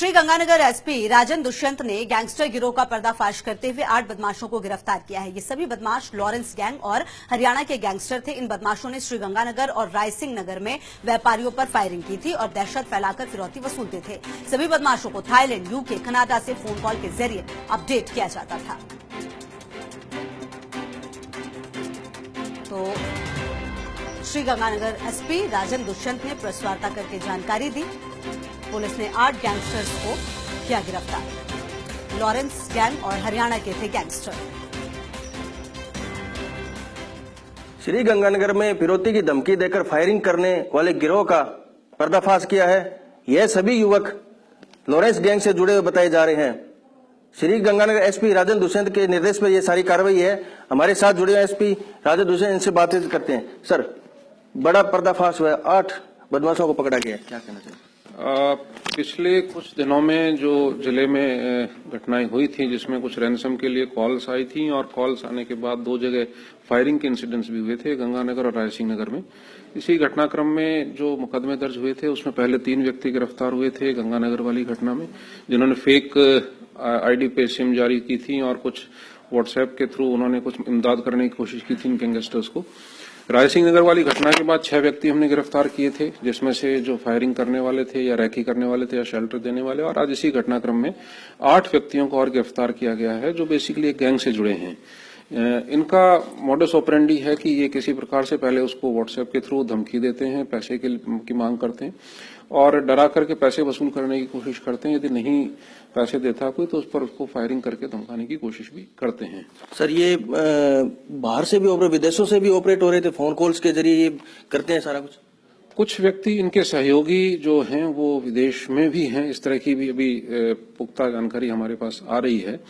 Sriganganagar SP राजन दुष्यंत ने gangster गिरोह का पर्दाफाश करते हुए 8 बदमाशों को गिरफ्तार किया है। ये सभी बदमाश लॉरेंस गैंग और हरियाणा के गैंगस्टर थे। इन बदमाशों ने श्रीगंगानगर और रायसिंह नगर में व्यापारियों पर फायरिंग की थी और दहशत फैलाकर फिरौती वसूलते थे। सभी बदमाशों को थाईलैंड, यूके, कनाडा से फोन कॉल के जरिए अपडेट किया जाता था। तो श्रीगंगानगर एसपी राजन दुष्यंत ने प्रेस वार्ता करके जानकारी दी। पुलिस ने 8 गैंगस्टर्स को किया गिरफ्तार। लॉरेंस गैंग और हरियाणा के थे गैंगस्टर। श्रीगंगानगर में फिरौती की धमकी देकर फायरिंग करने वाले गिरोह का पर्दाफाश किया है। यह सभी युवक लॉरेंस गैंग से जुड़े हुए बताए जा रहे हैं। श्रीगंगानगर एसपी राजन दुष्यंत के निर्देश पर यह सारी कार्रवाई है। हमारे साथ जुड़े हुए एसपी राजन दुष्यंत, इनसे बातचीत करते हैं। सर, बड़ा पर्दाफाश हुआ है, 8 बदमाशों को पकड़ा गया है, क्या कहना चाहिए? पिछले कुछ दिनों में जो जिले में घटनाएं हुई थी, जिसमें कुछ रैंसम के लिए कॉल्स आई थी और कॉल्स आने के बाद 2 जगह फायरिंग के इंसिडेंट्स भी हुए थे, गंगानगर और रायसिंह नगर में। इसी घटनाक्रम में जो मुकदमे दर्ज हुए थे, उसमें पहले 3 व्यक्ति गिरफ्तार हुए थे गंगानगर वाली घटना में, जिन्होंने फेक आईडी पे सिम जारी की थी और कुछ व्हाट्सएप के थ्रू उन्होंने कुछ इमदाद करने की कोशिश की थी इन गैंगस्टर्स को। रायसिंह नगर वाली घटना के बाद 6 व्यक्ति हमने गिरफ्तार किए थे, जिसमें से जो फायरिंग करने वाले थे या रैकी करने वाले थे या शेल्टर देने वाले, और आज इसी घटनाक्रम में 8 व्यक्तियों को और गिरफ्तार किया गया है, जो बेसिकली एक गैंग से जुड़े हैं। इनका मॉडस ऑपरेंडी है कि ये किसी प्रकार से पहले उसको व्हाट्सएप के थ्रू धमकी देते हैं, पैसे की मांग करते हैं और डरा करके पैसे वसूल करने की कोशिश करते हैं। यदि नहीं पैसे देता कोई तो उस पर उसको फायरिंग करके धमकाने की कोशिश भी करते हैं। सर, ये बाहर से भी विदेशों से भी ऑपरेट हो रहे थे, फोन कॉल्स के जरिए ये करते हैं सारा कुछ? कुछ व्यक्ति इनके सहयोगी जो हैं वो विदेश में भी हैं। इस तरह की भी अभी पुख्ता जानकारी हमारे पास आ रही है।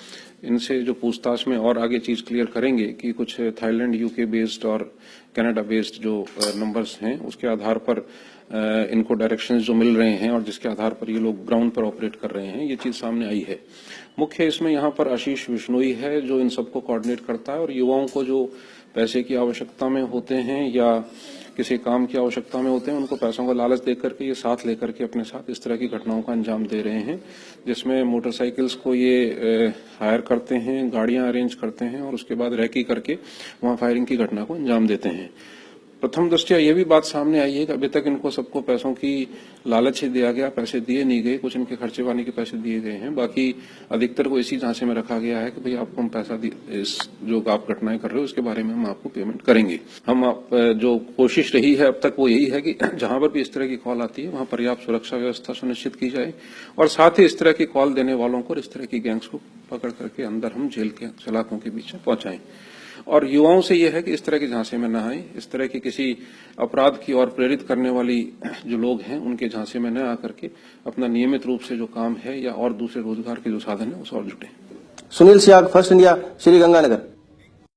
इनसे जो पूछताछ में और आगे चीज क्लियर करेंगे कि कुछ थाईलैंड, यूके बेस्ड और कनाडा बेस्ड जो नंबर्स हैं, उसके आधार पर इनको डायरेक्शंस जो मिल रहे हैं और जिसके आधार पर ये लोग ग्राउंड पर ऑपरेट कर रहे हैं, ये चीज सामने आई है। मुख्य इसमें यहाँ पर आशीष विश्नोई है, जो इन सबको कोऑर्डिनेट करता है और युवाओं को जो पैसे की आवश्यकता में होते हैं या किसी काम की आवश्यकता में होते हैं, उनको पैसों का लालच देकर के ये साथ लेकर के अपने साथ इस तरह की घटनाओं का अंजाम दे रहे हैं, जिसमें मोटरसाइकिल्स को ये हायर करते हैं, गाड़ियां अरेंज करते हैं और उसके बाद रैकी करके वहां फायरिंग की घटना को अंजाम देते हैं। प्रथम दृष्टया ये भी बात सामने आई है कि अभी तक इनको सबको पैसों की लालच ही दिया गया, पैसे दिए नहीं गए, कुछ इनके खर्चे पानी के पैसे दिए गए हैं, बाकी अधिकतर को इसी झांसे में रखा गया है कि भाई आपको हम पैसा इस जो आप घटनाएं कर रहे हो उसके बारे में हम आपको पेमेंट करेंगे। हम जो कोशिश रही है अब तक वो यही है कि जहां पर भी इस तरह की कॉल आती है वहां पर्याप्त सुरक्षा व्यवस्था सुनिश्चित की जाए और साथ ही इस तरह की कॉल देने वालों को, इस तरह की गैंग्स को पकड़ करके अंदर हम जेल के सलाखों के बीच में पहुंचाएं। और युवाओं से यह है कि इस तरह के झांसे में न आए, इस तरह की किसी अपराध की ओर प्रेरित करने वाली जो लोग हैं उनके झांसे में न आकर के अपना नियमित रूप से जो काम है या और दूसरे रोजगार के जो साधन है उस और जुटे। Sunil Siyag, first India, Sriganganagar.